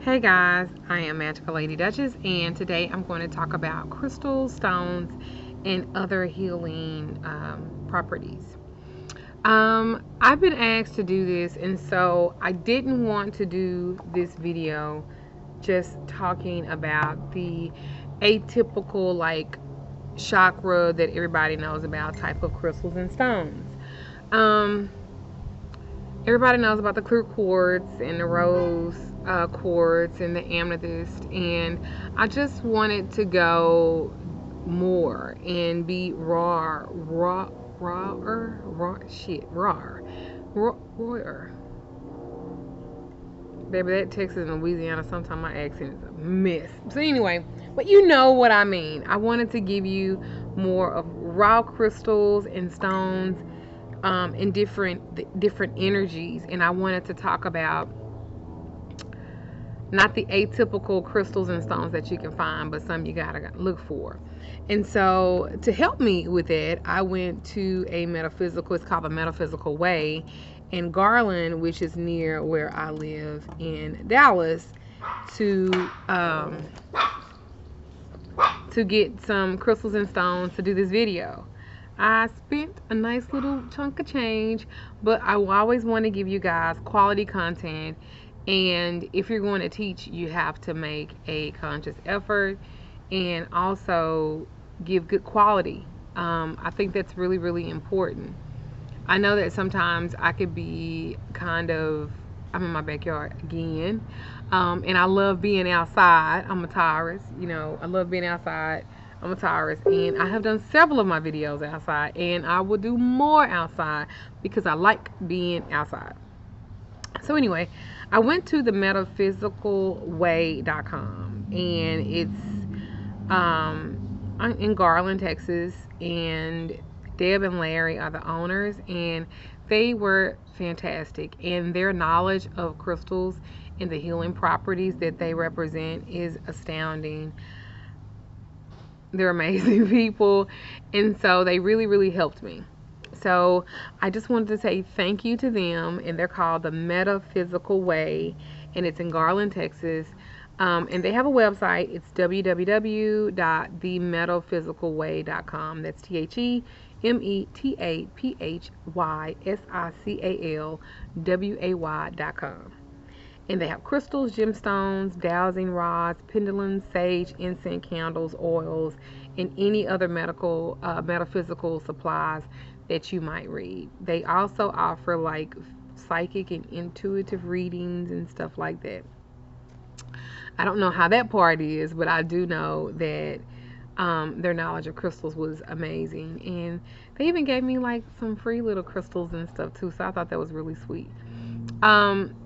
Hey guys, I am Magical Lady Duchess, and today I'm going to talk about crystals, stones, and other healing properties. I've been asked to do this, and so I didn't want to do this video just talking about the atypical, like, chakra that everybody knows about type of crystals and stones. Um, Everybody knows about the clear quartz and the rose quartz and the amethyst, and I just wanted to go more and be rawer. Baby, that Texas and Louisiana, sometimes my accent is a mess. So anyway, but you know what I mean. I wanted to give you more of raw crystals and stones in different energies, and I wanted to talk about not the atypical crystals and stones that you can find, but some you gotta look for. And so to help me with it, I went to a metaphysical, it's called the Metaphysical Way in Garland, which is near where I live in Dallas, to get some crystals and stones to do this video. I spent a nice little chunk of change, but I always want to give you guys quality content. And if you're going to teach, you have to make a conscious effort and also give good quality. I think that's really, really important. I know that sometimes I could be I'm in my backyard again, and I love being outside. I'm a Taurus, I love being outside. I'm a Taurus, and I have done several of my videos outside, and I will do more outside because I like being outside. So anyway, I went to the metaphysicalway.com, and it's in Garland, Texas, and Deb and Larry are the owners, and they were fantastic, and their knowledge of crystals and the healing properties that they represent is astounding. They're amazing people, and so they really, really helped me. So I just wanted to say thank you to them, and they're called the Metaphysical Way, and it's in Garland, Texas. And they have a website. It's www.themetaphysicalway.com. That's TheMetaphysiCalWay.com. And they have crystals, gemstones, dowsing rods, pendulums, sage, incense, candles, oils, and any other metaphysical supplies that you might read. They also offer like psychic and intuitive readings and stuff like that. I don't know how that part is, but I do know that their knowledge of crystals was amazing. And they even gave me like some free little crystals and stuff too, so I thought that was really sweet.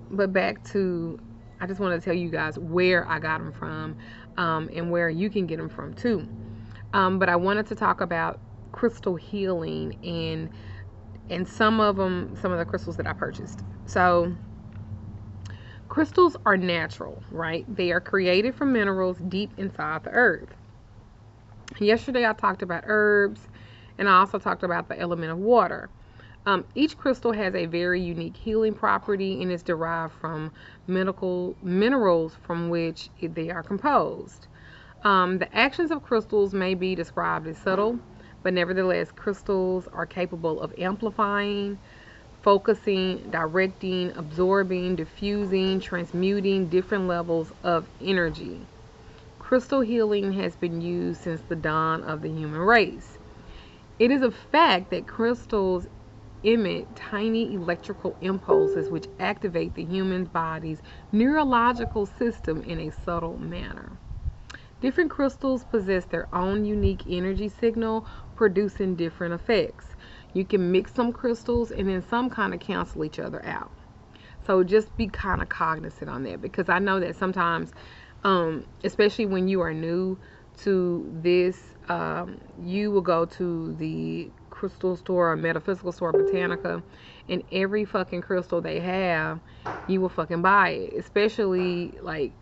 But back to, I just want to tell you guys where I got them from, and where you can get them from too. But I wanted to talk about crystal healing and some of the crystals that I purchased. So crystals are natural, right? They are created from minerals deep inside the earth. Yesterday I talked about herbs, and I also talked about the element of water. Each crystal has a very unique healing property and is derived from minerals from which they are composed. The actions of crystals may be described as subtle, but nevertheless, crystals are capable of amplifying, focusing, directing, absorbing, diffusing, transmuting different levels of energy. Crystal healing has been used since the dawn of the human race. It is a fact that crystals emit tiny electrical impulses which activate the human body's neurological system in a subtle manner. Different crystals possess their own unique energy signal, producing different effects. You can mix some crystals, and then some kind of cancel each other out. So just be kind of cognizant on that, because I know that sometimes, especially when you are new to this, you will go to the crystal store or metaphysical store, Botanica, and every fucking crystal they have, you will fucking buy it, especially like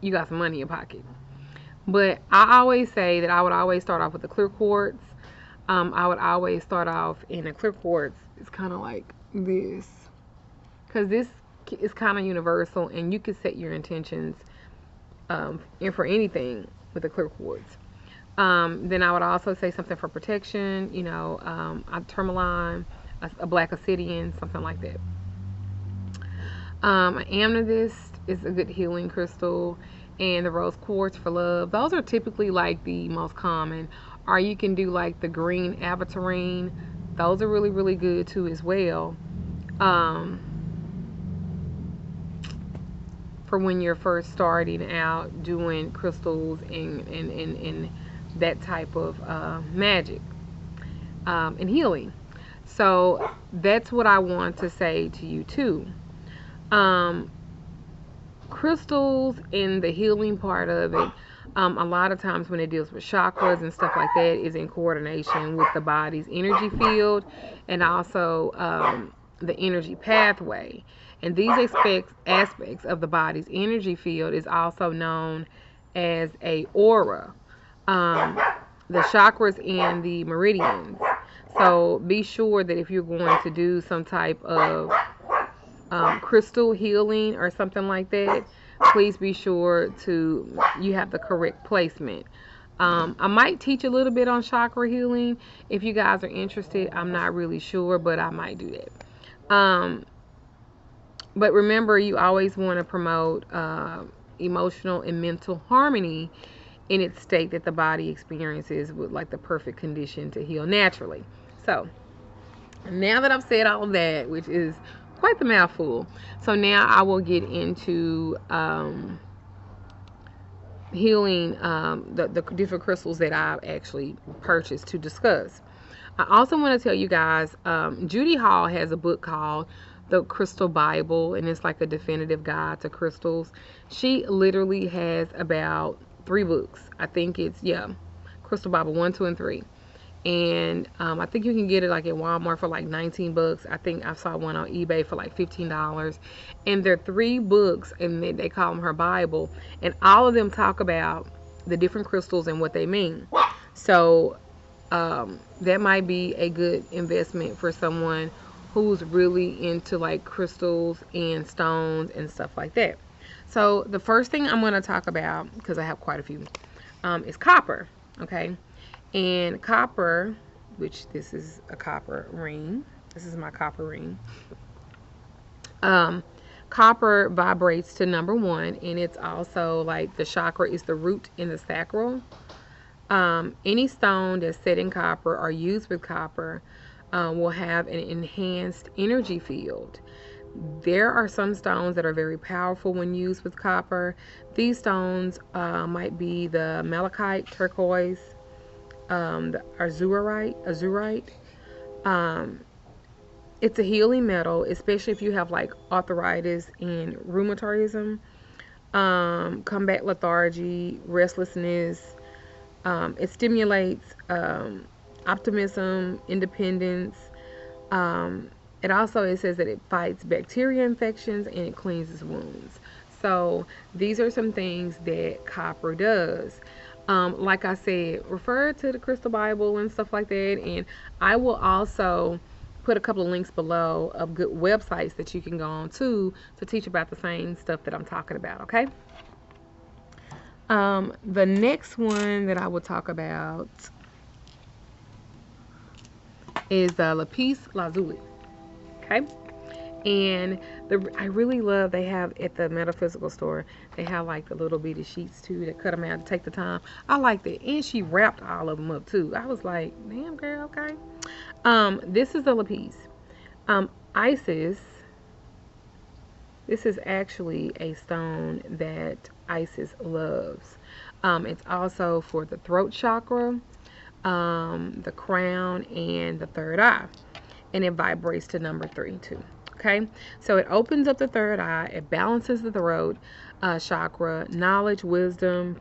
you got some money in your pocket. But I always say that I would always start off with the clear quartz. I would always start off in a clear quartz. It's kind of like this, because this it's kind of universal, and you can set your intentions and for anything with the clear quartz. Then I would also say something for protection, a tourmaline, a black obsidian, something like that. Amethyst is a good healing crystal, and the rose quartz for love. Those are typically like the most common. Or you can do like the green aventurine. Those are really, really good too as well. Um, for when you're first starting out doing crystals and that type of magic and healing. So that's what I want to say to you too. Um, Crystals and the healing part of it, a lot of times when it deals with chakras and stuff like that, is in coordination with the body's energy field and also the energy pathway. And these aspects of the body's energy field is also known as a aura, the chakras and the meridians. So be sure that if you're going to do some type of crystal healing or something like that, please be sure you have the correct placement. I might teach a little bit on chakra healing if you guys are interested. I'm not really sure, but I might do that. But remember, you always want to promote emotional and mental harmony in its state that the body experiences with like the perfect condition to heal naturally. So now that I've said all of that, which is quite the mouthful, so now I will get into healing the different crystals that I've actually purchased to discuss. I also want to tell you guys, Judy Hall has a book called The Crystal Bible, and it's like a definitive guide to crystals. She literally has about 3 books. I think it's, Crystal Bible 1, 2, and 3. And I think you can get it like at Walmart for like 19 bucks. I think I saw one on eBay for like $15. And they're 3 books, and they call them her Bible. And all of them talk about the different crystals and what they mean. So that might be a good investment for someone who's really into like crystals and stones and stuff like that. So the first thing I'm going to talk about, because I have quite a few, is copper. Okay. And copper, which this is a copper ring. This is my copper ring. Copper vibrates to number 1, and it's also like the chakra is the root in the sacral. Any stone that's set in copper or used with copper will have an enhanced energy field. There are some stones that are very powerful when used with copper. These stones might be the malachite, turquoise, the azurite. It's a healing metal, especially if you have like arthritis and rheumatism, combat lethargy, restlessness. It stimulates optimism, independence. It says that it fights bacteria infections and it cleanses wounds. So these are some things that copper does. Like I said, refer to the Crystal Bible and stuff like that. And I will also put a couple of links below of good websites that you can go on to teach about the same stuff that I'm talking about, okay? The next one that I will talk about is lapis lazuli, okay? And I really love, they have at the metaphysical store, they have like the little bitty sheets too that cut them out to take the time. I like that. And she wrapped all of them up too. I was like, damn girl, okay. This is the lapis. Isis, this is actually a stone that Isis loves. It's also for the throat chakra, the crown, and the third eye. And it vibrates to number 3 too. Okay, so it opens up the third eye, it balances the throat chakra, knowledge, wisdom,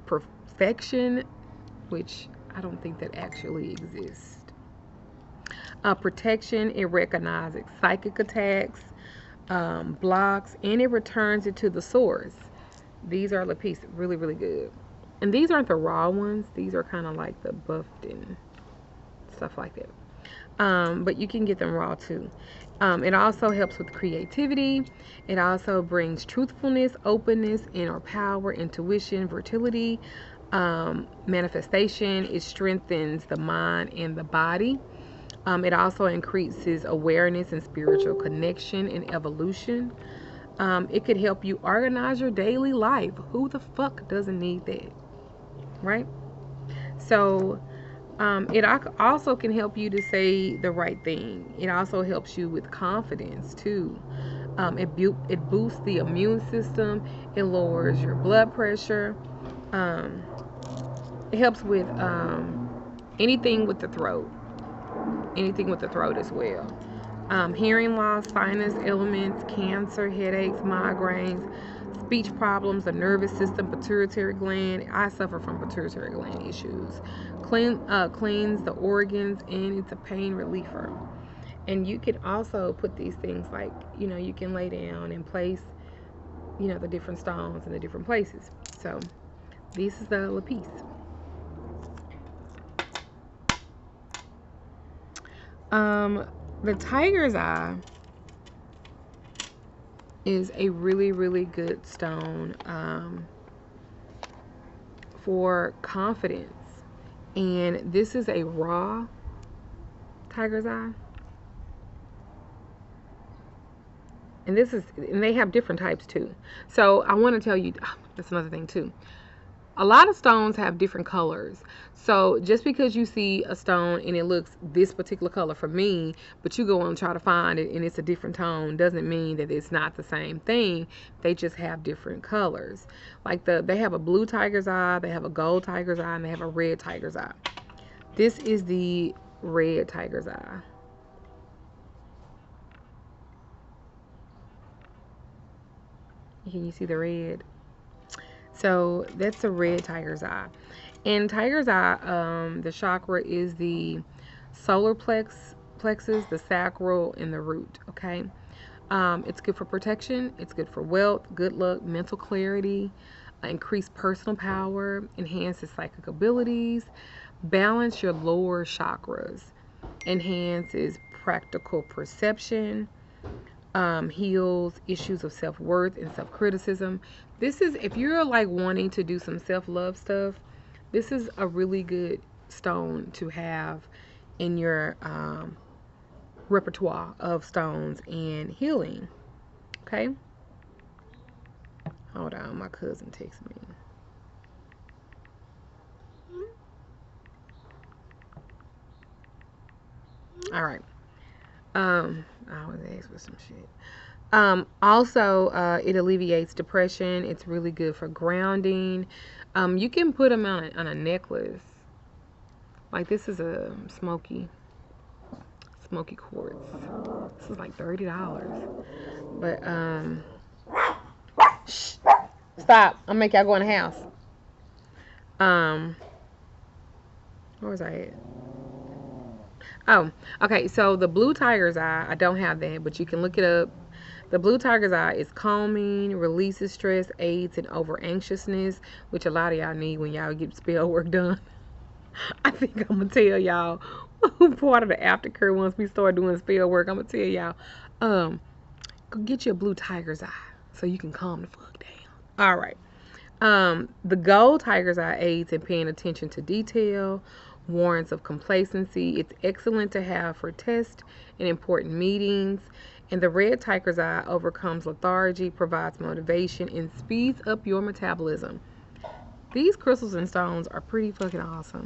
perfection, which I don't think that actually exists. Protection, it recognizes psychic attacks, blocks, and it returns it to the source. These are lapis, really, really good. And these aren't the raw ones, these are kind of like the buffed and stuff like that. but you can get them raw too. It also helps with creativity. It also brings truthfulness, openness, inner power, intuition, fertility, manifestation. It strengthens the mind and the body. It also increases awareness and spiritual connection and evolution. It could help you organize your daily life. Who the fuck doesn't need that? Right? So, it also can help you to say the right thing. It also helps you with confidence too. It boosts the immune system. It lowers your blood pressure. Um, it helps with anything with the throat. Anything with the throat as well. Hearing loss, sinus ailments, cancer, headaches, migraines, speech problems, the nervous system, pituitary gland. I suffer from pituitary gland issues. Cleans the organs, and it's a pain reliever. And you can also put these things like, you can lay down and place, the different stones in the different places. So this is the lapis. The tiger's eye is a really, really good stone for confidence. And this is a raw tiger's eye. And they have different types too. So I want to tell you, that's another thing too. A lot of stones have different colors. So just because you see a stone and it looks this particular color for me, but you go and try to find it and it's a different tone, doesn't mean that it's not the same thing. They just have different colors. Like they have a blue tiger's eye, they have a gold tiger's eye, and they have a red tiger's eye. This is the red tiger's eye. Can you see the red? So that's a red tiger's eye. And tiger's eye, the chakra is the solar plexus, the sacral, and the root. Okay. It's good for protection. It's good for wealth, good luck, mental clarity, increased personal power, enhances psychic abilities, balance your lower chakras, enhances practical perception, heals issues of self-worth and self-criticism. This is, if you're like wanting to do some self-love stuff, this is a really good stone to have in your repertoire of stones and healing. Okay? Hold on, my cousin texted me. All right. I always ask for some shit. Also, it alleviates depression. It's really good for grounding. You can put them on a necklace. Like this is a smoky quartz. This is like $30. But shh, stop! I'll make y'all go in the house. Where was I at? Oh, okay. So the blue tiger's eye, I don't have that, but you can look it up. The blue tiger's eye is calming, releases stress, aids in over anxiousness, which a lot of y'all need when y'all get spell work done. I think I'm gonna tell y'all part of the aftercare once we start doing spell work. I'm gonna tell y'all, go get you a blue tiger's eye so you can calm the fuck down. All right. The gold tiger's eye aids in paying attention to detail, warrants of complacency. It's excellent to have for tests and important meetings. And the red tiger's eye overcomes lethargy, provides motivation, and speeds up your metabolism. These crystals and stones are pretty fucking awesome.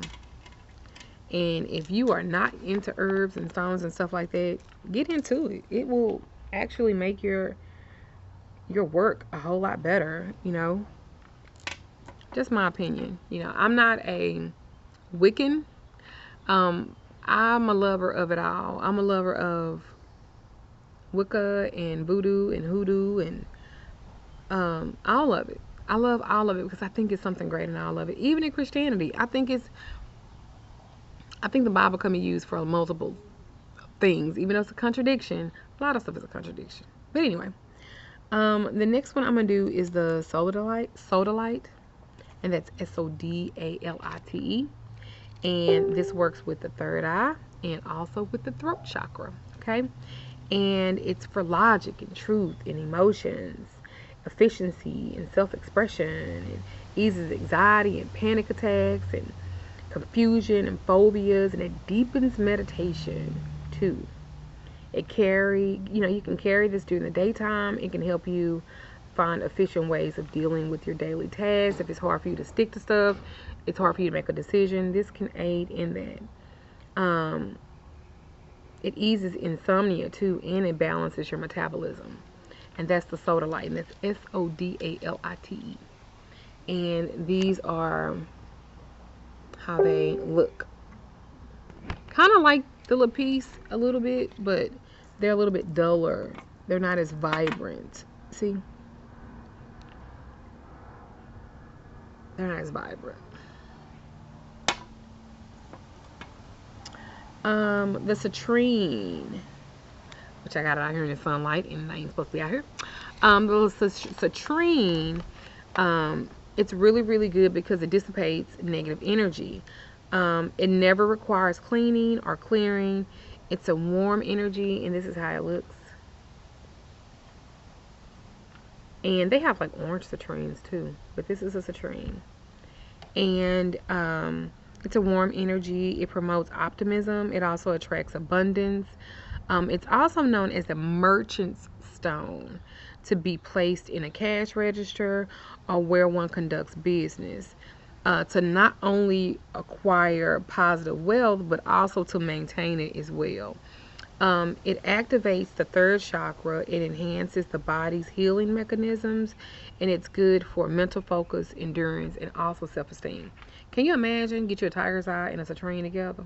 And if you are not into herbs and stones and stuff like that, get into it. It will actually make your work a whole lot better, Just my opinion. I'm not a Wiccan. I'm a lover of it all. I'm a lover of Wicca and voodoo and hoodoo and all of it. I love all of it because I think it's something great in all of it. Even in Christianity, I think the Bible can be used for multiple things, even though it's a contradiction. A lot of stuff is a contradiction. But anyway, the next one I'm gonna do is the sodalite, and that's Sodalite. And this works with the third eye. and also with the throat chakra, okay? And it's for logic and truth and emotions, efficiency and self-expression. It eases anxiety and panic attacks and confusion and phobias, and it deepens meditation too. You can carry this during the daytime. It can help you find efficient ways of dealing with your daily tasks. If it's hard for you to stick to stuff, it's hard for you to make a decision, this can aid in that. It eases insomnia too, and it balances your metabolism. And that's the Sodalite, and that's Sodalite. And these are how they look. Kind of like the Lapis a little bit, but they're a little bit duller. They're not as vibrant. See? They're not as vibrant. The citrine, which I got it out here in the sunlight, and I ain't supposed to be out here. The citrine, it's really, really good because it dissipates negative energy. It never requires cleaning or clearing. It's a warm energy, and this is how it looks. And they have like orange citrines too, but this is a citrine. And it's a warm energy. It promotes optimism. It also attracts abundance. It's also known as the merchant's stone, to be placed in a cash register or where one conducts business, to not only acquire positive wealth, but also to maintain it as well. It activates the third chakra. It enhances the body's healing mechanisms, and it's good for mental focus, endurance, and also self-esteem. Can you imagine? Get you a tiger's eye and a citrine together.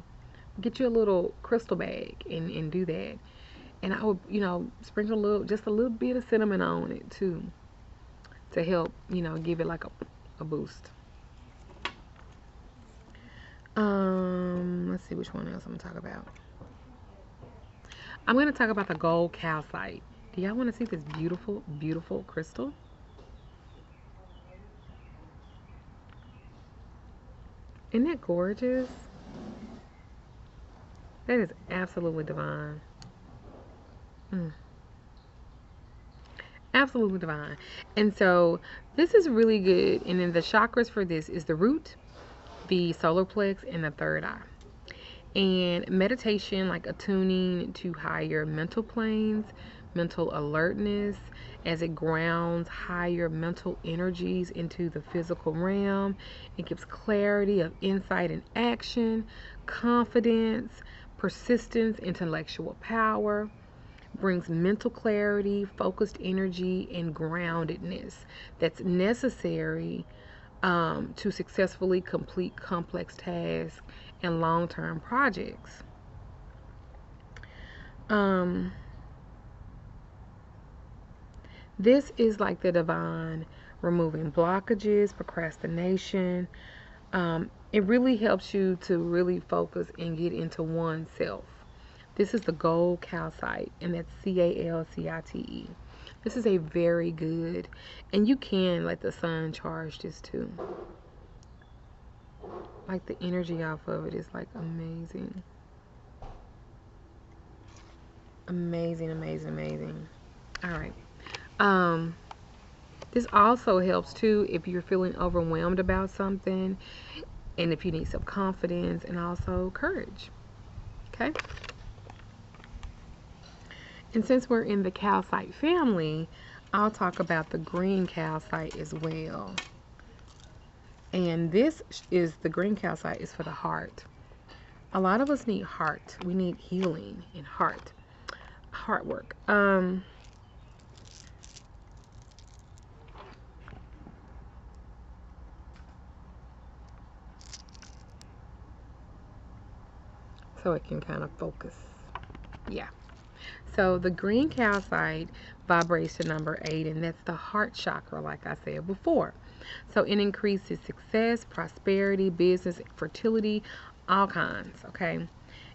Get you a little crystal bag and do that. And I would, sprinkle just a little bit of cinnamon on it too, to help, give it like a boost. Let's see which one else I'm gonna talk about. I'm gonna talk about the gold calcite. Do y'all want to see this beautiful, beautiful crystal? Isn't that gorgeous? That is absolutely divine. Absolutely divine. And so this is really good. And then the chakras for this is the root, the solar plex, and the third eye. And meditation, like attuning to higher mental planes, mental alertness, as it grounds higher mental energies into the physical realm. It gives clarity of insight and action, confidence, persistence, intellectual power, brings mental clarity, focused energy, and groundedness that's necessary to successfully complete complex tasks and long-term projects. This is like the divine, removing blockages, procrastination. It really helps you to really focus and get into oneself. This is the gold calcite, and that's Calcite. This is a very good, and you can let the sun charge this too. Like the energy off of it is like amazing. Amazing, amazing, amazing. All right. This also helps too if you're feeling overwhelmed about something, and if you need some confidence and also courage. Okay. And since we're in the calcite family, I'll talk about the green calcite as well. And this is the green calcite is for the heart. A lot of us need heart. We need healing in heart work. So it can kind of focus. Yeah. So the green calcite vibrates to number 8, and that's the heart chakra, like I said before. So it increases success, prosperity, business, fertility, all kinds, okay?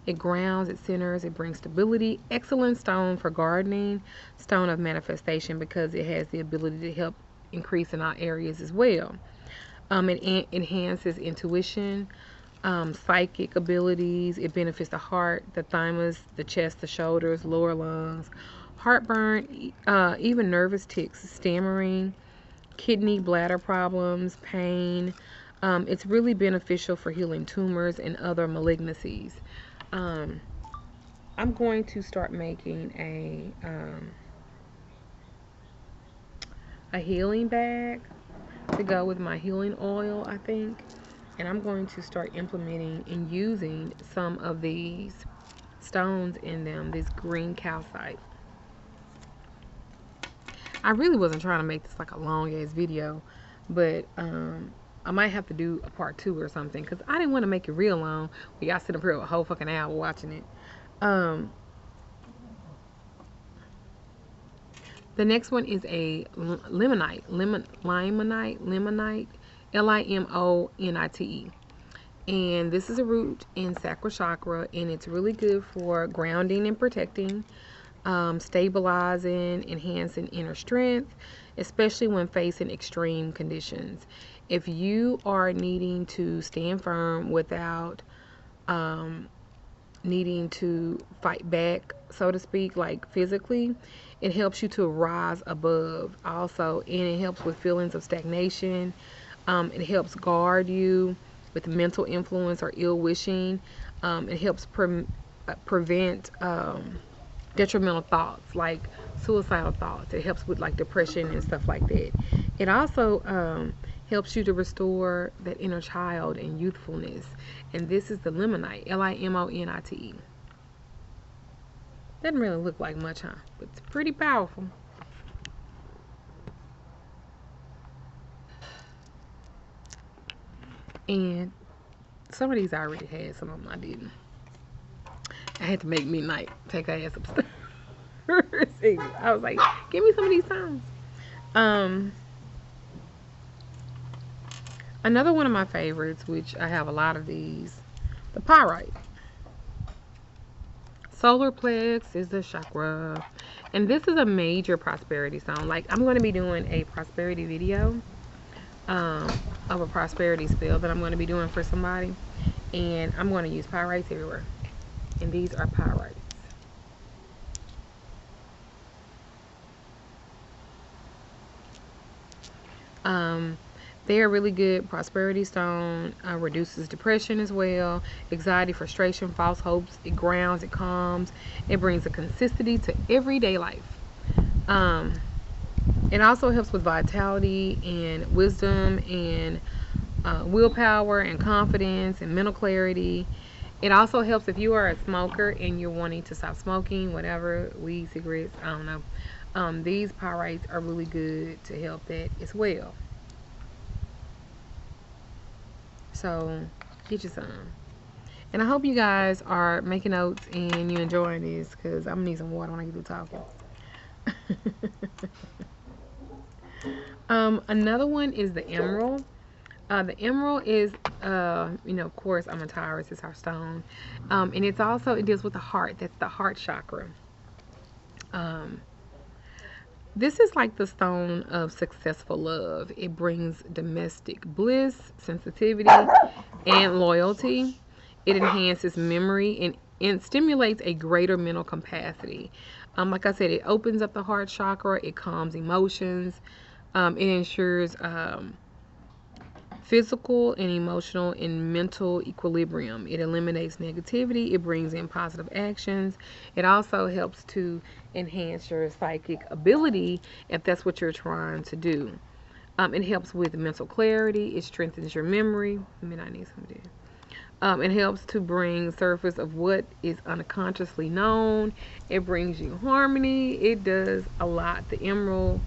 It grounds, it centers, it brings stability. Excellent stone for gardening, stone of manifestation, because it has the ability to help increase in all areas as well. It enhances intuition, psychic abilities. It benefits the heart, the thymus, the chest, the shoulders, lower lungs, heartburn, even nervous tics, stammering, kidney, bladder problems, pain. It's really beneficial for healing tumors and other malignancies. Um, I'm going to start making a healing bag to go with my healing oil, I think. And I'm going to start implementing and using some of these stones in them, this green calcite. I really wasn't trying to make this like a long ass video, but I might have to do a part 2 or something because I didn't want to make it real long. We got to sit up here a whole fucking hour watching it. The next one is a limonite, limonite, and this is a root in sacral chakra, and it's really good for grounding and protecting, stabilizing, enhancing inner strength, especially when facing extreme conditions. If you are needing to stand firm without needing to fight back, so to speak, like physically, it helps you to rise above also, and it helps with feelings of stagnation. It helps guard you with mental influence or ill wishing. It helps prevent detrimental thoughts like suicidal thoughts. It helps with like depression and stuff like that. It also helps you to restore that inner child and youthfulness. And this is the limonite, limonite. Doesn't really look like much, huh? But it's pretty powerful. And some of these I already had, some of them I didn't. I had to make midnight take her ass upstairs. I was like, give me some of these songs. Another one of my favorites, which I have a lot of these, the pyrite. Solar plex is the chakra, and this is a major prosperity stone. Like, I'm going to be doing a prosperity video of a prosperity spell that I'm going to be doing for somebody, and I'm going to use pyrites everywhere, and these are pyrites. They are really good prosperity stone. Reduces depression as well, anxiety, frustration, false hopes. It grounds, it calms, it brings a consistency to everyday life. It also helps with vitality and wisdom and willpower and confidence and mental clarity. It also helps if you are a smoker and you're wanting to stop smoking, whatever, weed, cigarettes, I don't know. These pyrites are really good to help that as well. So get you some. And I hope you guys are making notes and you're enjoying this, because I'm gonna need some water when I get through talking. Another one is the emerald. The emerald is, of course, Amethyst is our stone. And it's also, it deals with the heart. That's the heart chakra. This is like the stone of successful love. It brings domestic bliss, sensitivity, and loyalty. It enhances memory and stimulates a greater mental capacity. Like I said, it opens up the heart chakra. It calms emotions. It ensures physical and emotional and mental equilibrium. It eliminates negativity. It brings in positive actions. It also helps to enhance your psychic ability if that's what you're trying to do. It helps with mental clarity. It strengthens your memory. I mean, I need some of this. It helps to bring surface of what is unconsciously known. It brings you harmony. It does a lot. The emerald.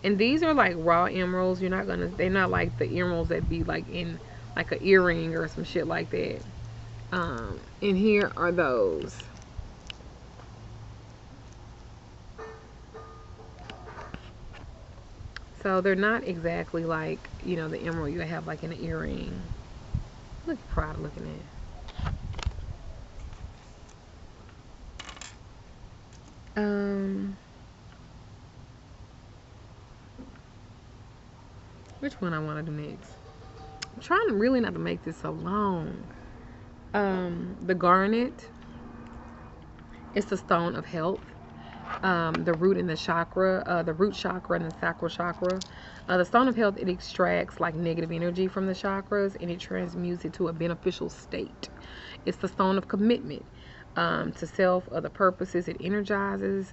And these are like raw emeralds. They're not like the emeralds that be like in like an earring or some shit like that. And here are those. So they're not exactly like, the emerald you have like in an earring. Look proud looking at. Which one I want to do next? I'm trying really not to make this so long. The garnet is the stone of health. The root and the chakra, the root chakra and the sacral chakra. The stone of health, it extracts like negative energy from the chakras and it transmutes it to a beneficial state. It's the stone of commitment to self, other purposes. It energizes,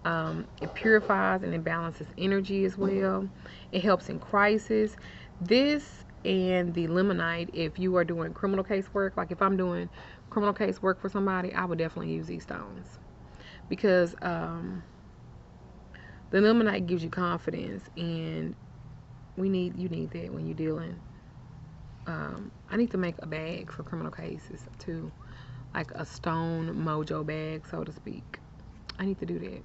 it purifies and it balances energy as well. It helps in crisis. This and the limonite, if you are doing criminal case work, like if I'm doing criminal case work for somebody, I would definitely use these stones because the limonite gives you confidence, and you need that when you're dealing. I need to make a bag for criminal cases too, like a stone mojo bag, so to speak. I need to do that.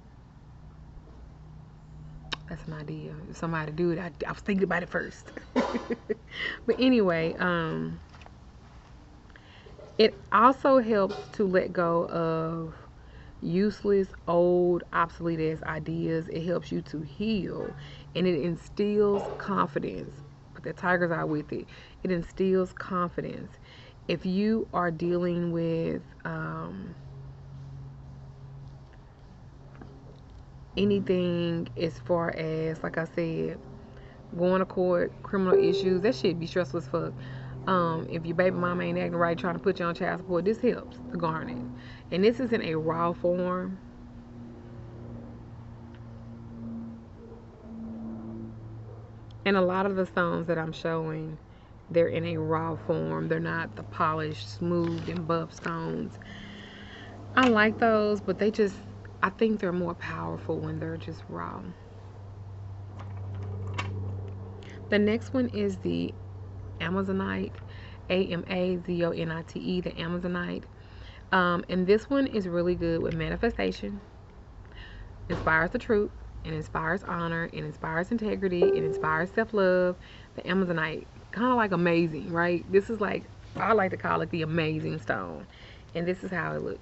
That's an idea. If somebody do it, I was thinking about it first. But anyway, it also helps to let go of useless, old, obsolete ass ideas. It helps you to heal, and it instills confidence. But the tiger's eye with it. It instills confidence. If you are dealing with anything as far as, like I said, going to court, criminal issues, that shit be stressful as fuck. If your baby mama ain't acting right, trying to put you on child support, this helps, the garnet. And this is in a raw form. And a lot of the stones that I'm showing, they're in a raw form. They're not the polished, smooth, and buff stones. I like those, but I think they're more powerful when they're just raw. The next one is the Amazonite, Amazonite, the Amazonite. And this one is really good with manifestation, inspires the truth, it inspires honor, it inspires integrity, it inspires self-love. The Amazonite, kind of like amazing, right? This is like, I like to call it the amazing stone. And this is how it looks.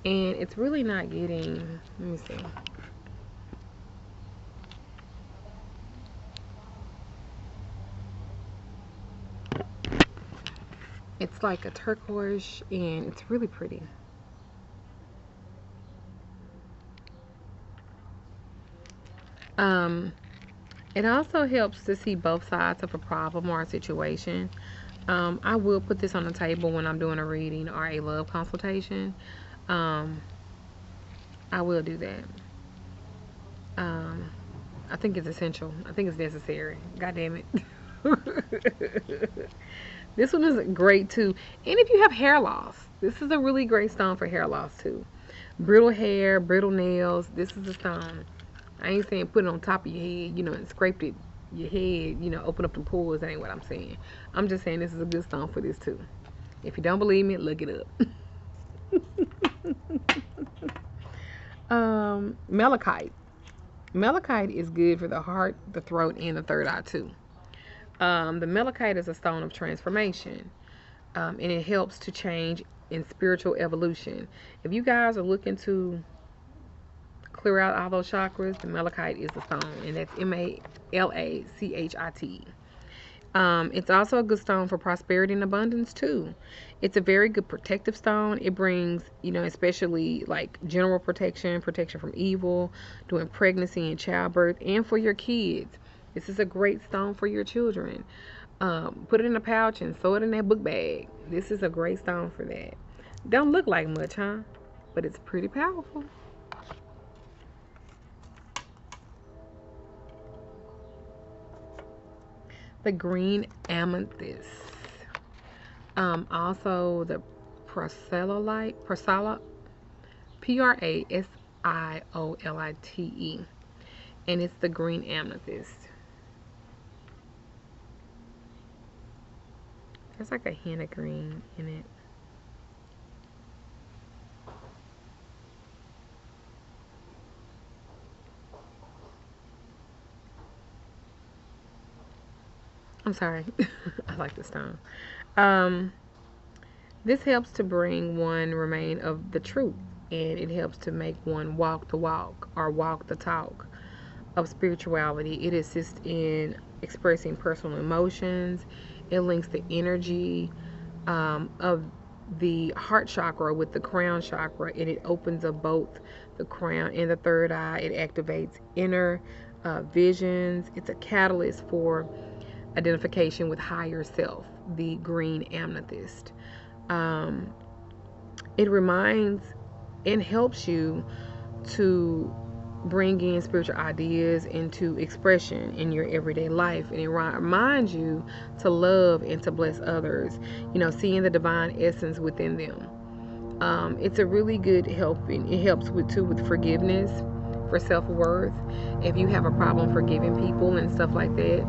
And it's really not getting, let me see. It's like a turquoise and it's really pretty. It also helps to see both sides of a problem or a situation. I will put this on the table when I'm doing a reading or a love consultation. I will do that. I think it's essential. I think it's necessary. God damn it. This one is great too. And if you have hair loss, this is a really great stone for hair loss too. Brittle hair, brittle nails, this is a stone. I ain't saying put it on top of your head, and scrape it, your head, open up the pores. That ain't what I'm saying. I'm just saying this is a good stone for this too. If you don't believe me, look it up. Malachite. Malachite is good for the heart, the throat, and the third eye too. The malachite is a stone of transformation, and it helps to change in spiritual evolution. If you guys are looking to clear out all those chakras, the malachite is the stone, and that's Malachite. It's also a good stone for prosperity and abundance too. It's a very good protective stone. It brings, especially like general protection from evil, during pregnancy and childbirth, and for your kids. This is a great stone for your children. Put it in a pouch and throw it in that book bag. This is a great stone for that. Don't look like much, huh? But it's pretty powerful. The green amethyst. Also the Prasilolite, Prasiolite, and it's the green amethyst. There's like a hint of green in it. I'm sorry. I like this stone. This helps to bring one remain of the truth, and it helps to make one walk the walk or walk the talk. of spirituality. It assists in expressing personal emotions. It links the energy of the heart chakra with the crown chakra, and it opens up both the crown and the third eye. It activates inner visions. It's a catalyst for identification with higher self, the green amethyst. Um, it reminds and helps you to bring in spiritual ideas into expression in your everyday life, and it reminds you to love and to bless others, seeing the divine essence within them. It's a really good helping. It helps with forgiveness, for self-worth, if you have a problem forgiving people and stuff like that.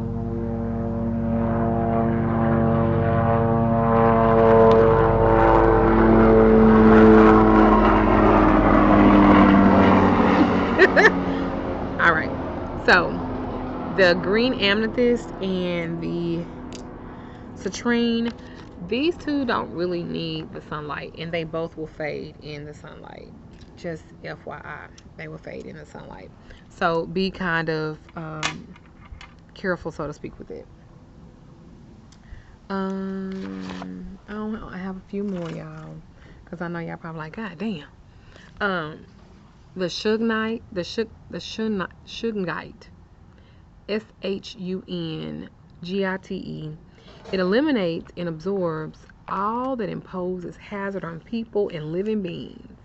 All right, so the green amethyst and the citrine, these two don't really need the sunlight, and they both will fade in the sunlight. Just FYI, they will fade in the sunlight. So be kind of careful, so to speak, with it. I have a few more, y'all, because I know y'all probably like, God damn. The Shungite, Shungite, Shungite. It eliminates and absorbs all that imposes hazard on people and living beings.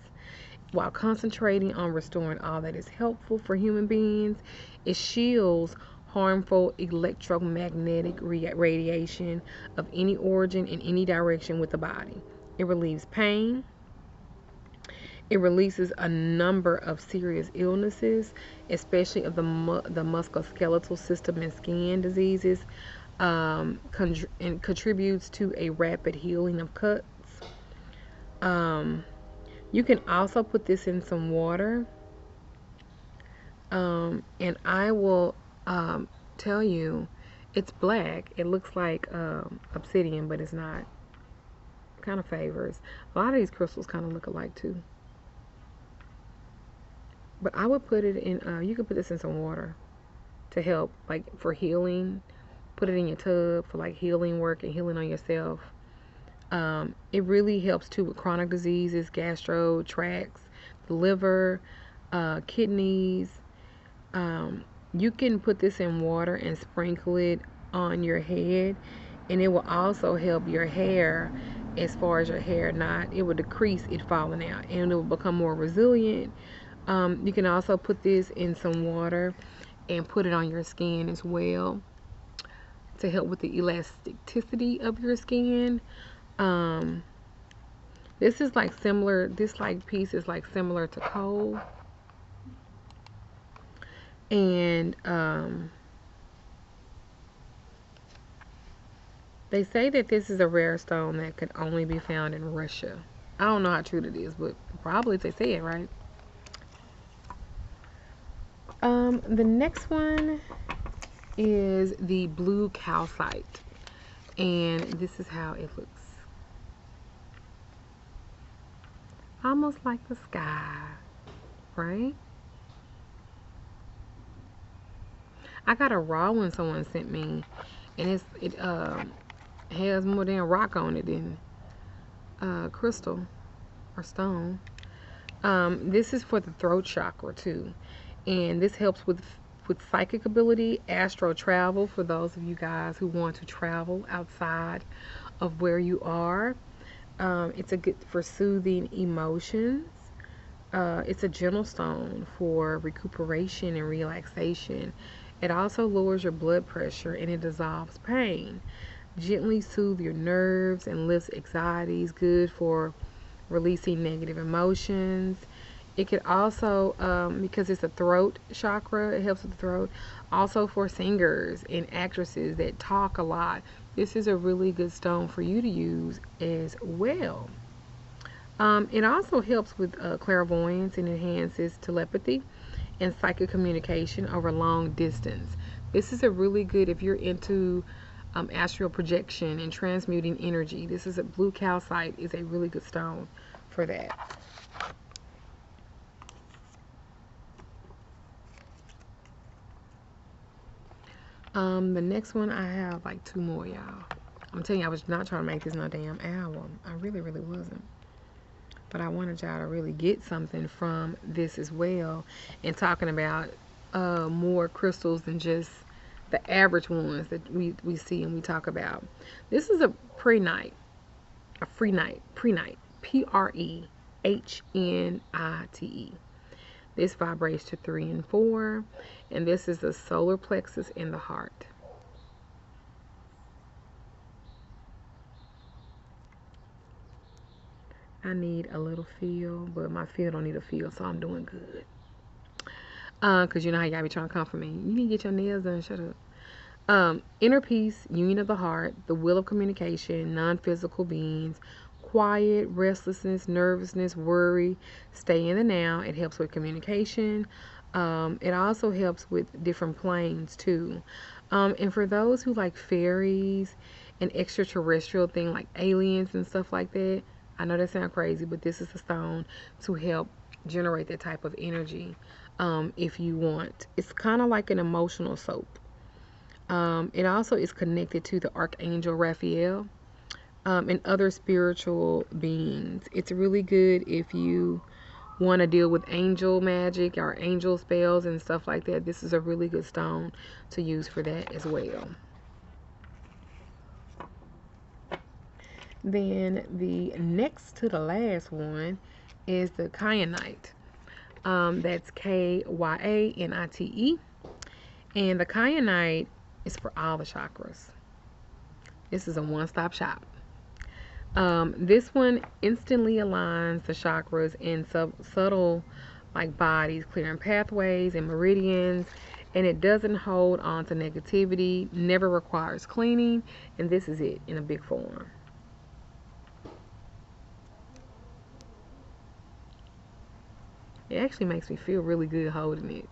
While concentrating on restoring all that is helpful for human beings, it shields harmful electromagnetic radiation of any origin in any direction with the body. It relieves pain. It releases a number of serious illnesses, especially of the musculoskeletal system and skin diseases, and contributes to a rapid healing of cuts. You can also put this in some water, and I will tell you, it's black. It looks like obsidian, but it's not. Kind of favors. A lot of these crystals kind of look alike too. But I would put it in, you could put this in some water to help, like for healing. Put it in your tub for like healing work and healing on yourself. It really helps too with chronic diseases, gastro tracts, the liver, kidneys. You can put this in water and sprinkle it on your head, and it will also help your hair. As far as your hair knot, it will decrease it falling out, and it will become more resilient. You can also put this in some water and put it on your skin as well to help with the elasticity of your skin. This is like similar, this like piece is like similar to coal. And they say that this is a rare stone that could only be found in Russia. I don't know how true it is, but probably they say it, right? The next one is the blue calcite, and this is how it looks. Almost like the sky, right? I got a raw one someone sent me, and it has more than rock on it than crystal or stone. This is for the throat chakra too, and this helps with psychic ability, astral travel for those of you guys who want to travel outside of where you are. It's a good for soothing emotions. It's a gentle stone for recuperation and relaxation. It also lowers your blood pressure and it dissolves pain. Gently soothe your nerves and lifts anxieties. Good for releasing negative emotions. It could also, because it's a throat chakra, it helps with the throat. Also for singers and actresses that talk a lot, this is a really good stone for you to use as well. It also helps with clairvoyance and enhances telepathy and psychic communication over long distance. This is a really good if you're into astral projection and transmuting energy. This is a blue calcite is a really good stone for that. The next one, I have like 2 more, y'all. I'm telling you, I was not trying to make this no damn album. I really, really wasn't. But I wanted y'all to really get something from this as well. And talking about more crystals than just the average ones that we see and we talk about. This is a pre-night. A free night. Pre-night. Prehniite. This vibrates to 3 and 4. And this is the solar plexus in the heart. I need a little feel, but my feel don't need a feel, so I'm doing good. Cause you know how y'all be trying to comfort me. You need to get your nails done. Shut up. Inner peace, union of the heart, the will of communication, non-physical beings, quiet, restlessness, nervousness, worry. Stay in the now. It helps with communication. It also helps with different planes too. And for those who like fairies and extraterrestrial thing like aliens and stuff like that, I know that sounds crazy, but this is a stone to help generate that type of energy. If you want, it's kind of like an emotional soap. It also is connected to the Archangel Raphael and other spiritual beings. It's really good if you want to deal with angel magic or angel spells and stuff like that. This is a really good stone to use for that as well. Then the next to the last one is the kyanite. That's Kyanite. And the kyanite is for all the chakras. This is a one-stop shop. This one instantly aligns the chakras in subtle like bodies, clearing pathways and meridians, and it doesn't hold on to negativity, never requires cleaning, and this is it in a big form. It actually makes me feel really good holding it.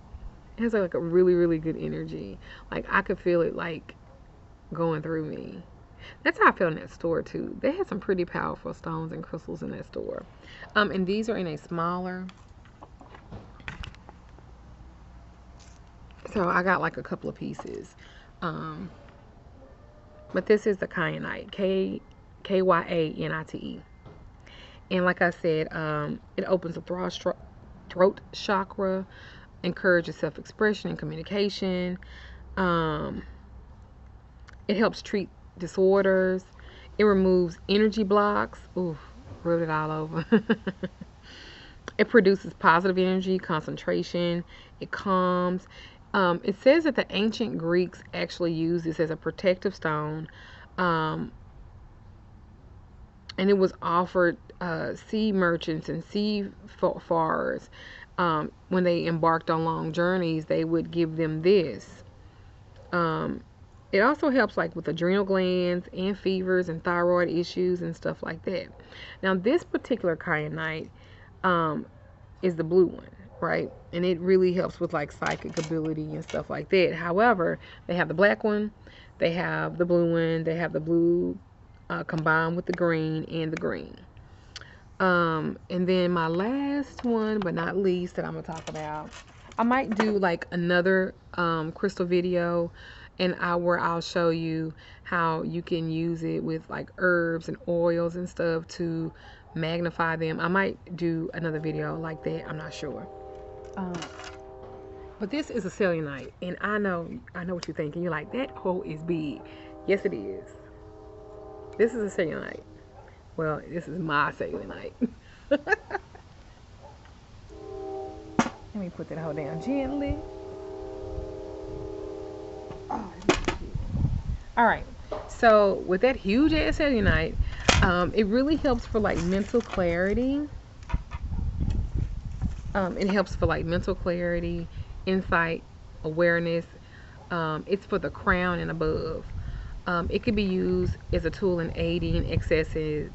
It has like a really, really good energy. Like I could feel it like going through me. That's how I felt in that store too. They had some pretty powerful stones and crystals in that store. And these are in a smaller. So I got like a couple of pieces. But this is the kyanite. Kyanite. And like I said, it opens the throat chakra, encourages self-expression and communication. It helps treat disorders. It removes energy blocks. Ooh, rubbed it all over. It produces positive energy, concentration. It calms. It says that the ancient Greeks actually used this as a protective stone. And it was offered sea merchants and seafarers. When they embarked on long journeys, they would give them this. It also helps like with adrenal glands and fevers and thyroid issues and stuff like that. Now this particular kyanite is the blue one, right? And it really helps with like psychic ability and stuff like that. However, they have the black one, they have the blue one, they have the blue combined with the green and the green. And then my last one, but not least, that I'm gonna talk about, I might do like another crystal video and where I'll show you how you can use it with like herbs and oils and stuff to magnify them. I might do another video like that. I'm not sure. But this is a selenite, and I know what you're thinking. You're like, that hole is big. Yes, it is. This is a selenite. Well, this is my selenite. Let me put that hole down gently. Oh, all right. So with that huge ass selenite, it really helps for like mental clarity. It helps for like mental clarity, insight, awareness. It's for the crown and above. It could be used as a tool in aiding accessing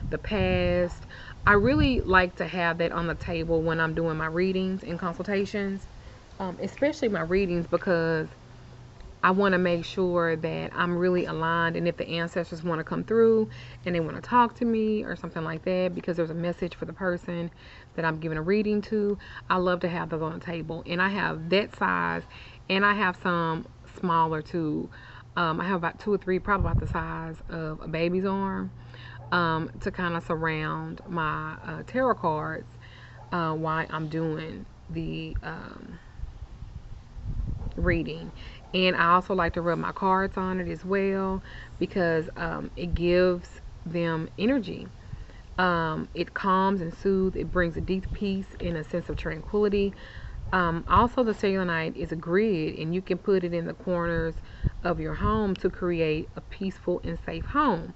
the past. I really like to have that on the table when I'm doing my readings and consultations, especially my readings, because I want to make sure that I'm really aligned, and if the ancestors want to come through and they want to talk to me or something like that because there's a message for the person that I'm giving a reading to, I love to have those on the table. And I have that size, and I have some smaller too. I have about 2 or 3, probably about the size of a baby's arm, to kind of surround my tarot cards while I'm doing the reading. And I also like to rub my cards on it as well because it gives them energy. It calms and soothes. It brings a deep peace and a sense of tranquility. Also, the cellulite is a grid, and you can put it in the corners of your home to create a peaceful and safe home.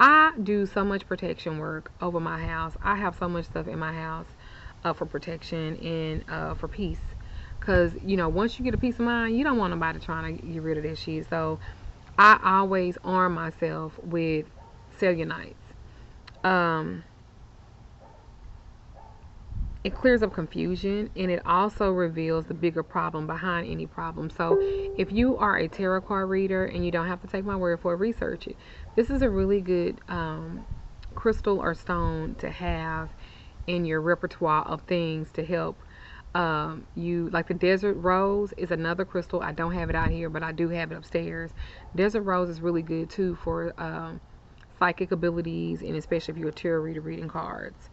I do so much protection work over my house. I have so much stuff in my house for protection and for peace. Because, once you get a peace of mind, you don't want nobody trying to get rid of that shit. So I always arm myself with cellulite. It clears up confusion, and it also reveals the bigger problem behind any problem. So if you are a tarot card reader, and you don't have to take my word for it, research it. This is a really good crystal or stone to have in your repertoire of things to help you. Like the desert rose is another crystal. I don't have it out here, but I do have it upstairs. Desert rose is really good too for psychic abilities, and especially if you're a tarot reader reading cards.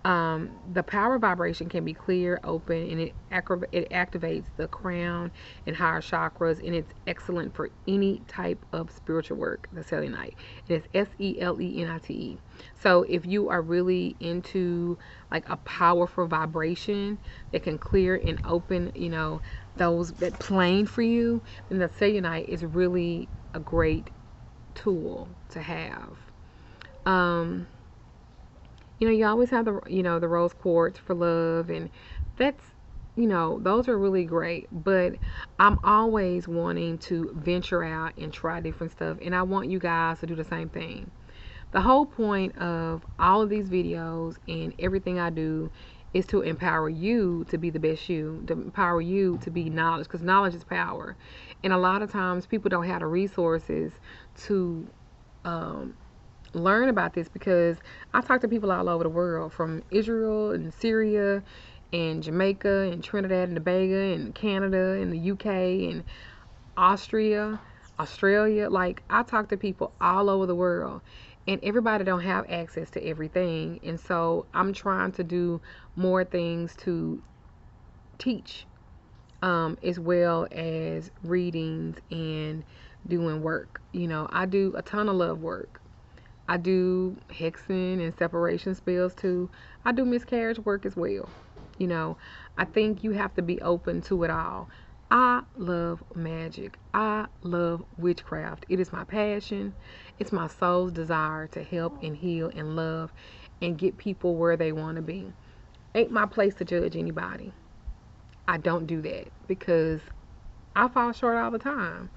The power vibration can be clear, open, and it activates the crown and higher chakras, and it's excellent for any type of spiritual work. The selenite, it is selenite. So if you are really into like a powerful vibration that can clear and open, those that plane for you, then the selenite is really a great tool to have. You always have the rose quartz for love, and that's, those are really great. But I'm always wanting to venture out and try different stuff, and I want you guys to do the same thing. The whole point of all of these videos and everything I do is to empower you to be the best you, to empower you to be knowledge, because knowledge is power. And a lot of times people don't have the resources to learn about this, because I talk to people all over the world, from Israel and Syria and Jamaica and Trinidad and Tobago and Canada and the UK and Australia. Like, I talk to people all over the world, and everybody don't have access to everything. And so I'm trying to do more things to teach, as well as readings and doing work. I do a ton of love work. I do hexing and separation spells too. I do miscarriage work as well. I think you have to be open to it all. I love magic. I love witchcraft. It is my passion. It's my soul's desire to help and heal and love and get people where they want to be. Ain't my place to judge anybody. I don't do that because I fall short all the time.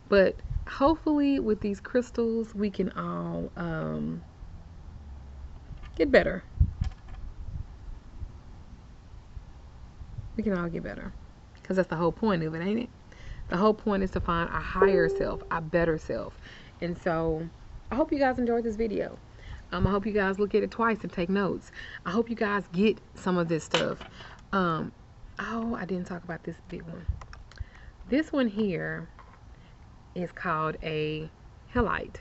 But hopefully with these crystals we can all get better. We can all get better, because that's the whole point of it, ain't it? The whole point is to find our higher self, our better self. And so I hope you guys enjoyed this video. I hope you guys look at it twice and take notes. I hope you guys get some of this stuff. Oh, I didn't talk about this big one. This one here is called a halite.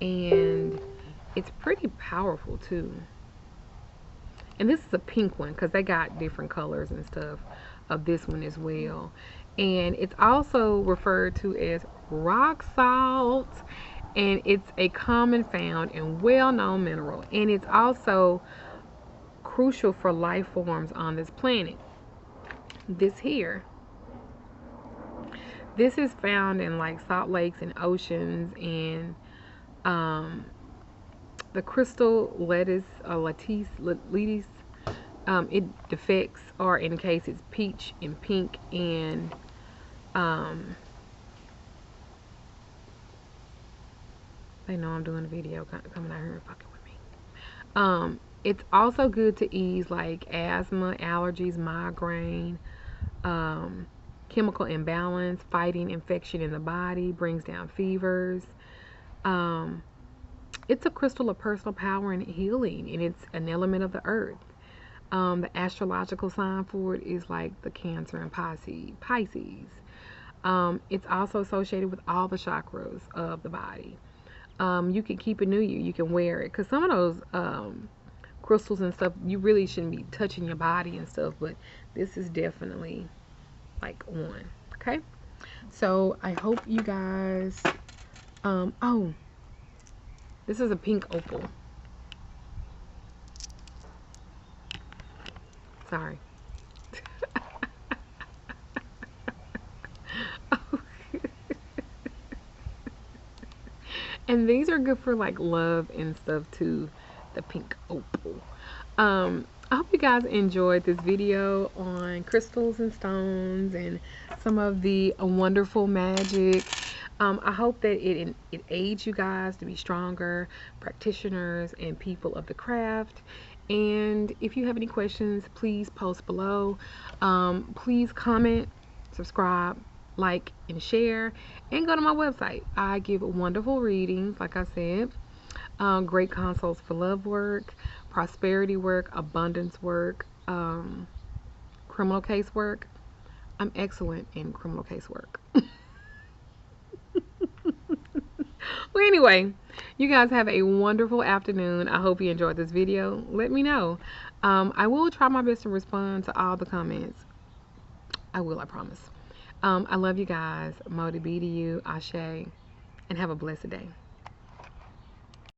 And it's pretty powerful too. And this is a pink one, because they got different colors and stuff of this one as well. And it's also referred to as rock salt, and it's a common found and well-known mineral, and it's also crucial for life forms on this planet. This here, this is found in like salt lakes and oceans, and the crystal lettuce, it defects or in case it's peach and pink, and they know I'm doing a video coming out here and fucking with me. It's also good to ease like asthma, allergies, migraine, chemical imbalance, fighting infection in the body, brings down fevers. It's a crystal of personal power and healing, and it's an element of the earth. The astrological sign for it is like the Cancer and Pisces. It's also associated with all the chakras of the body. You can keep it near you. You can wear it, because some of those crystals and stuff, you really shouldn't be touching your body and stuff, but this is definitely like on. Okay, so I hope you guys oh, this is a pink opal. Sorry. And these are good for like love and stuff too, the pink opal. I hope you guys enjoyed this video on crystals and stones and some of the wonderful magic. I hope that it aids you guys to be stronger practitioners and people of the craft. And if you have any questions, please post below. Please comment, subscribe, like, and share, and go to my website. I give wonderful readings, like I said, great consults for love work, prosperity work, abundance work, criminal case work. I'm excellent in criminal case work. Well, anyway, you guys have a wonderful afternoon. I hope you enjoyed this video. Let me know. I will try my best to respond to all the comments. I will, I promise. I love you guys. Mo to be to you, Ashe, and have a blessed day.